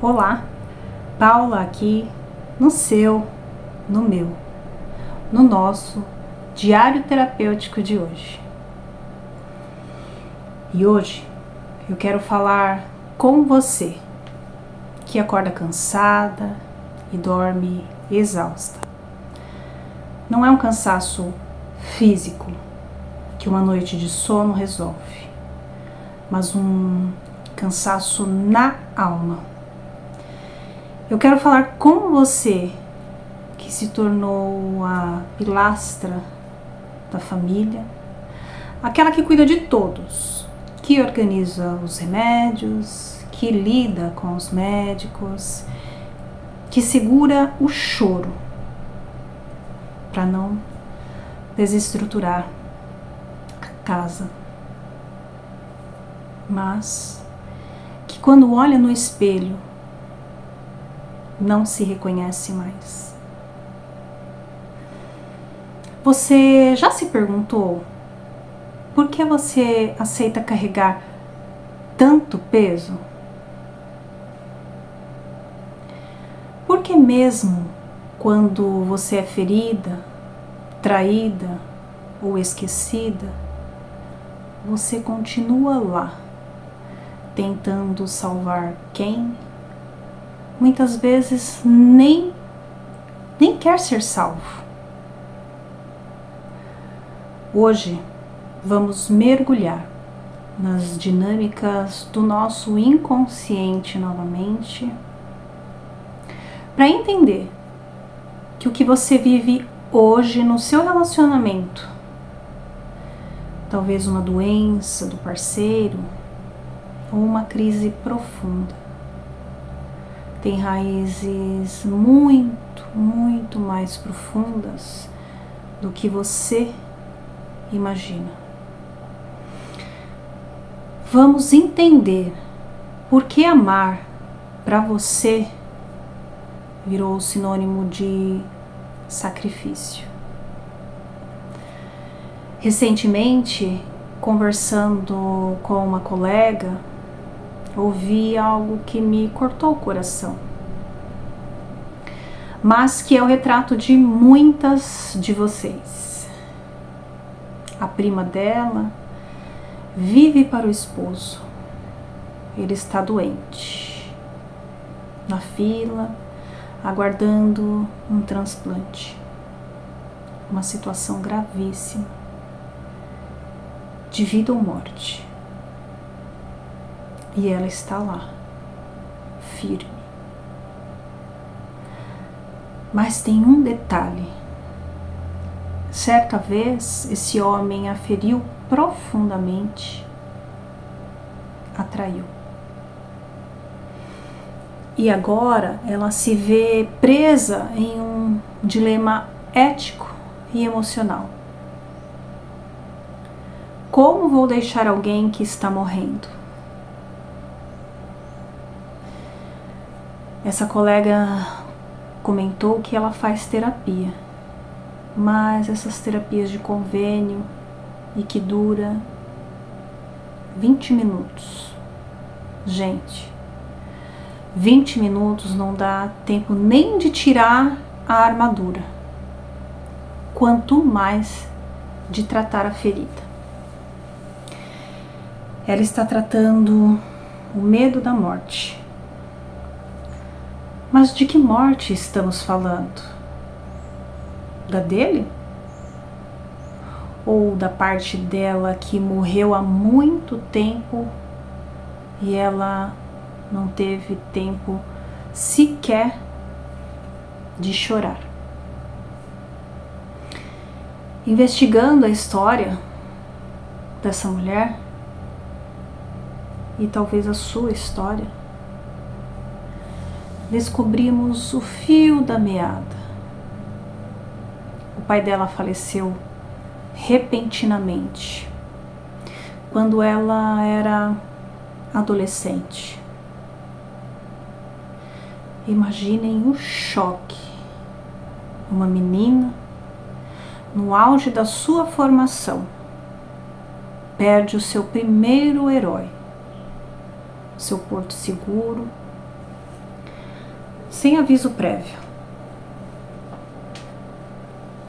Olá, Paula aqui no seu, no meu, no nosso diário terapêutico de hoje. E hoje eu quero falar com você que acorda cansada e dorme exausta. Não é um cansaço físico que uma noite de sono resolve, mas um cansaço na alma. Eu quero falar com você que se tornou a pilastra da família, aquela que cuida de todos, que organiza os remédios, que lida com os médicos, que segura o choro para não desestruturar a casa, mas que quando olha no espelho não se reconhece mais. Você já se perguntou por que você aceita carregar tanto peso? Por que mesmo quando você é ferida, traída ou esquecida, você continua lá, tentando salvar quem muitas vezes nem quer ser salvo? Hoje vamos mergulhar nas dinâmicas do nosso inconsciente novamente, para entender que o que você vive hoje no seu relacionamento, talvez uma doença do parceiro ou uma crise profunda, tem raízes muito mais profundas do que você imagina. Vamos entender por que amar para você virou sinônimo de sacrifício. Recentemente, conversando com uma colega, ouvi algo que me cortou o coração, mas que é o retrato de muitas de vocês. A prima dela vive para o esposo. Ele está doente, na fila, aguardando um transplante. Uma situação gravíssima, de vida ou morte. E ela está lá, firme. Mas tem um detalhe. Certa vez, esse homem a feriu profundamente, a traiu. E agora ela se vê presa em um dilema ético e emocional. Como vou deixar alguém que está morrendo? Essa colega comentou que ela faz terapia, mas essas terapias de convênio e que dura 20 minutos. Gente, 20 minutos não dá tempo nem de tirar a armadura, quanto mais de tratar a ferida. Ela está tratando o medo da morte. Mas de que morte estamos falando? Da dele? Ou da parte dela que morreu há muito tempo e ela não teve tempo sequer de chorar? Investigando a história dessa mulher, e talvez a sua história, descobrimos o fio da meada. O pai dela faleceu repentinamente, quando ela era adolescente. Imaginem o choque. Uma menina, no auge da sua formação, perde o seu primeiro herói, seu porto seguro, sem aviso prévio.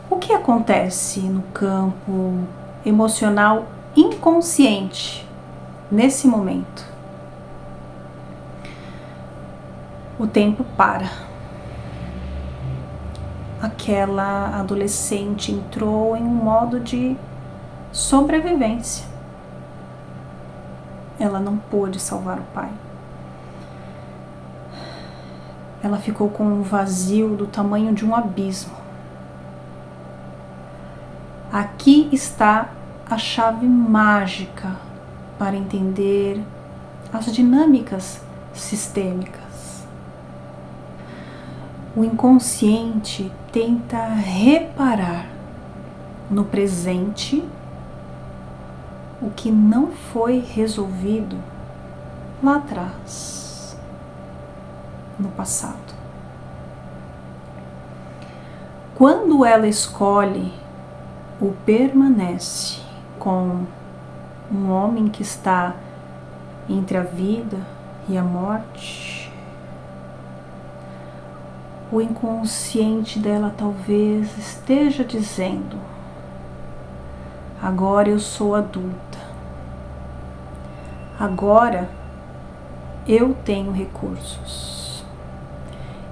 O que acontece no campo emocional inconsciente nesse momento? O tempo para. Aquela adolescente entrou em um modo de sobrevivência. Ela não pôde salvar o pai. Ela ficou com um vazio do tamanho de um abismo. Aqui está a chave mágica para entender as dinâmicas sistêmicas. O inconsciente tenta reparar no presente o que não foi resolvido lá atrás, no passado. Quando ela escolhe ou permanece com um homem que está entre a vida e a morte, o inconsciente dela talvez esteja dizendo: agora eu sou adulta, agora eu tenho recursos,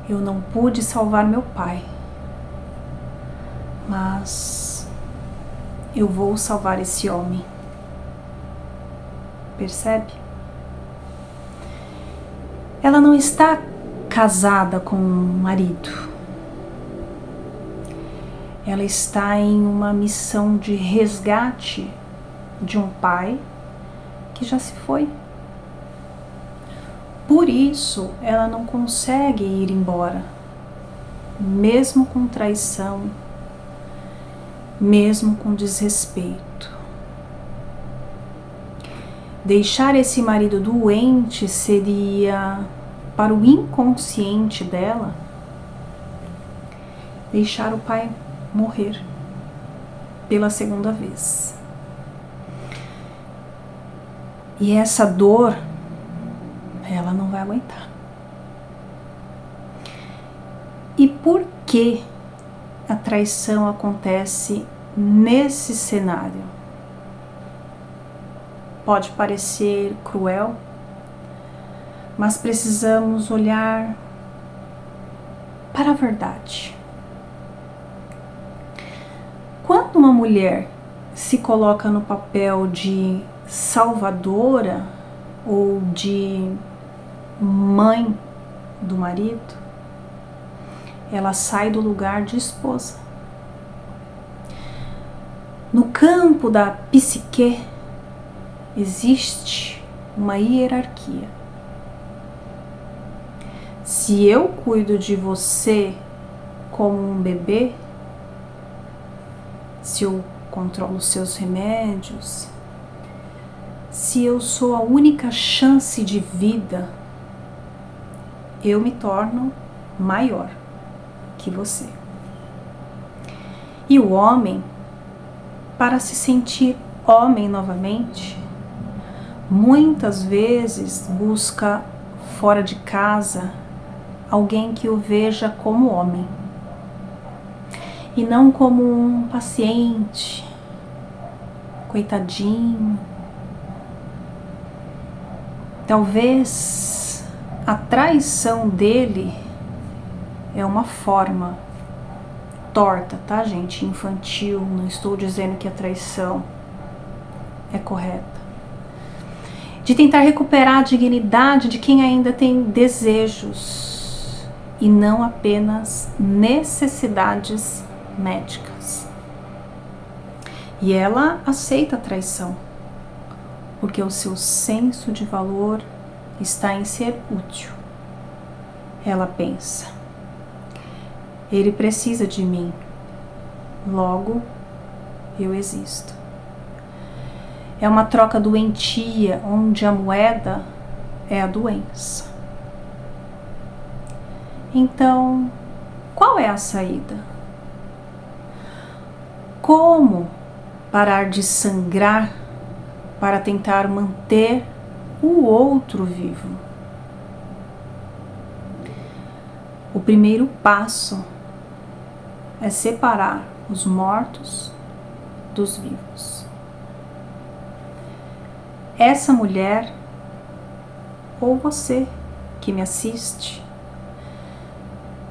eu não pude salvar meu pai, mas eu vou salvar esse homem. Percebe? Ela não está casada com um marido. Ela está em uma missão de resgate de um pai que já se foi. Por isso, ela não consegue ir embora, mesmo com traição, mesmo com desrespeito. Deixar esse marido doente seria, para o inconsciente dela, deixar o pai morrer pela segunda vez. E essa dor, ela não vai aguentar. E por que a traição acontece nesse cenário? Pode parecer cruel, mas precisamos olhar para a verdade. Quando uma mulher se coloca no papel de salvadora ou de mãe do marido, ela sai do lugar de esposa. No campo da psique existe uma hierarquia. Se eu cuido de você como um bebê, se eu controlo seus remédios, se eu sou a única chance de vida, eu me torno maior que você. E o homem, para se sentir homem novamente, muitas vezes busca fora de casa alguém que o veja como homem e não como um paciente, coitadinho. Talvez a traição dele é uma forma torta, tá, gente? Infantil, não estou dizendo que a traição é correta. De tentar recuperar a dignidade de quem ainda tem desejos e não apenas necessidades médicas. E ela aceita a traição, porque o seu senso de valor está em ser útil. Ela pensa: ele precisa de mim, logo eu existo. É uma troca doentia, onde a moeda é a doença. Então, qual é a saída? Como parar de sangrar para tentar manter o outro vivo? O primeiro passo é separar os mortos dos vivos. Essa mulher, ou você que me assiste,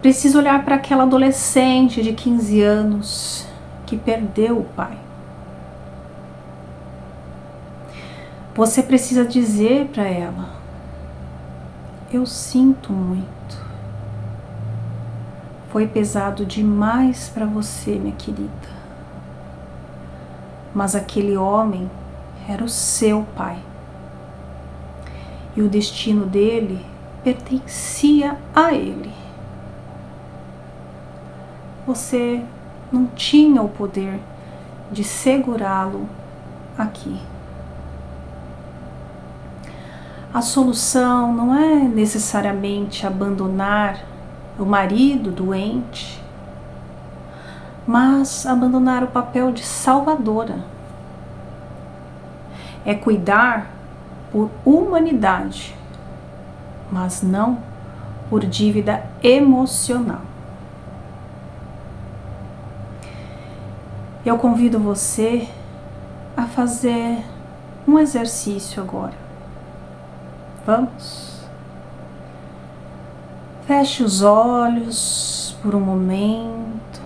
precisa olhar para aquela adolescente de 15 anos que perdeu o pai. Você precisa dizer para ela: eu sinto muito. Foi pesado demais para você, minha querida. Mas aquele homem era o seu pai. E o destino dele pertencia a ele. Você não tinha o poder de segurá-lo aqui. A solução não é necessariamente abandonar o marido doente, mas abandonar o papel de salvadora. É cuidar por humanidade, mas não por dívida emocional. Eu convido você a fazer um exercício agora. Vamos? Feche os olhos por um momento.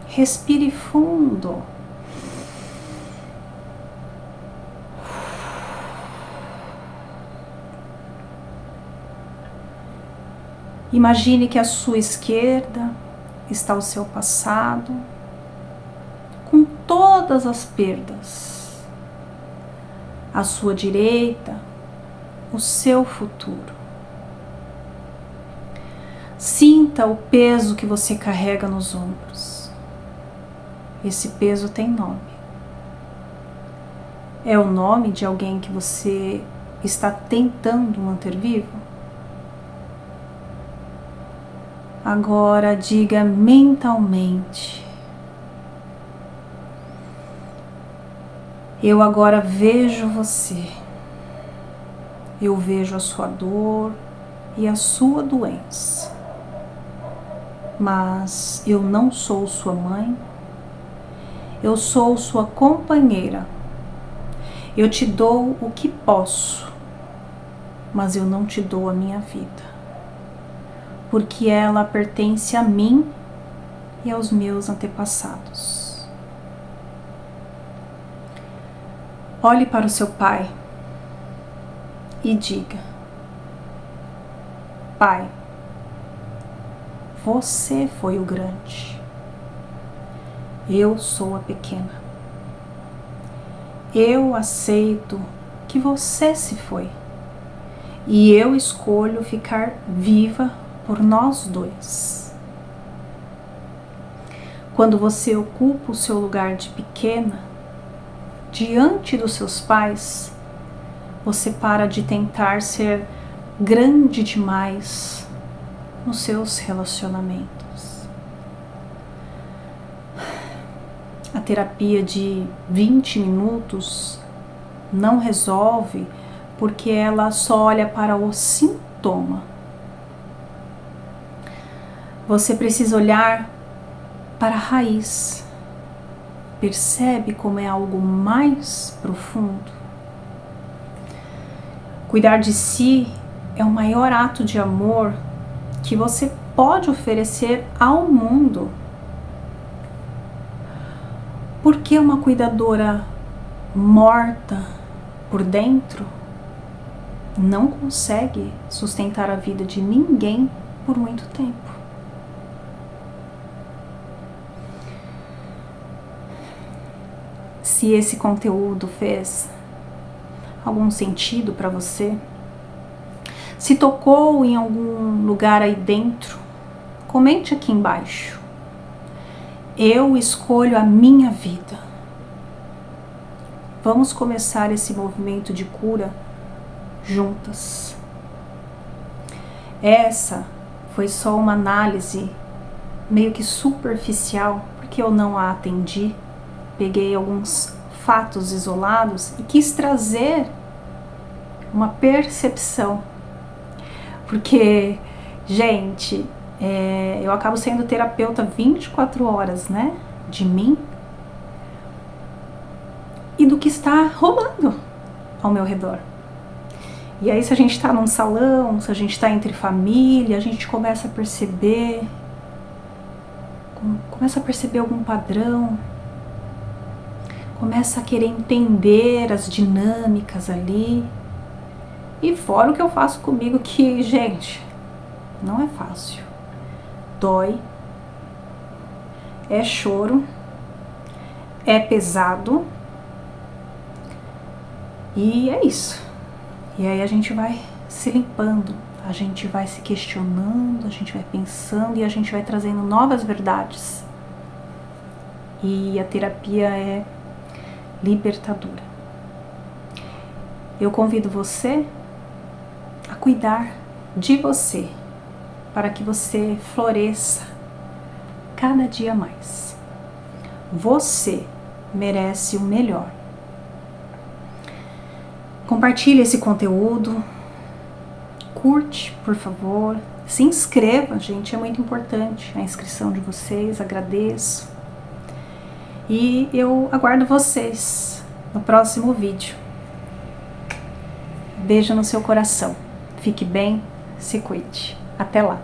Respire fundo. Imagine que à sua esquerda está o seu passado, com todas as perdas. À sua direita, o seu futuro. Sinta o peso que você carrega nos ombros. Esse peso tem nome. É o nome de alguém que você está tentando manter vivo? Agora diga mentalmente: eu agora vejo você. Eu vejo a sua dor e a sua doença. Mas eu não sou sua mãe, eu sou sua companheira. Eu te dou o que posso, mas eu não te dou a minha vida, porque ela pertence a mim e aos meus antepassados. Olhe para o seu pai e diga: Pai, você foi o grande. Eu sou a pequena. Eu aceito que você se foi. E eu escolho ficar viva por nós dois. Quando você ocupa o seu lugar de pequena, diante dos seus pais, você para de tentar ser grande demais nos seus relacionamentos. A terapia de 20 minutos não resolve porque ela só olha para o sintoma. Você precisa olhar para a raiz. Percebe como é algo mais profundo? Cuidar de si é o maior ato de amor que você pode oferecer ao mundo. Por que uma cuidadora morta por dentro não consegue sustentar a vida de ninguém por muito tempo? Se esse conteúdo fez algum sentido para você, se tocou em algum lugar aí dentro, comente aqui embaixo. Eu escolho a minha vida. Vamos começar esse movimento de cura juntas. Essa foi só uma análise meio que superficial, porque eu não a atendi. Peguei alguns fatos isolados e quis trazer uma percepção, porque Gente, eu acabo sendo terapeuta 24 horas, né? De mim e do que está rolando ao meu redor. E aí, se a gente está num salão, se a gente está entre família, a gente começa a perceber algum padrão, começa a querer entender as dinâmicas ali. E fora o que eu faço comigo, que, gente, não é fácil. Dói, é choro, é pesado, e é isso. E aí a gente vai se limpando, a gente vai se questionando, a gente vai pensando e a gente vai trazendo novas verdades. E a terapia é libertadora. Eu convido você a cuidar de você, para que você floresça cada dia mais. Você merece o melhor. Compartilhe esse conteúdo, curte, por favor, se inscreva, gente, é muito importante a inscrição de vocês, agradeço. E eu aguardo vocês no próximo vídeo. Beijo no seu coração. Fique bem, se cuide. Até lá.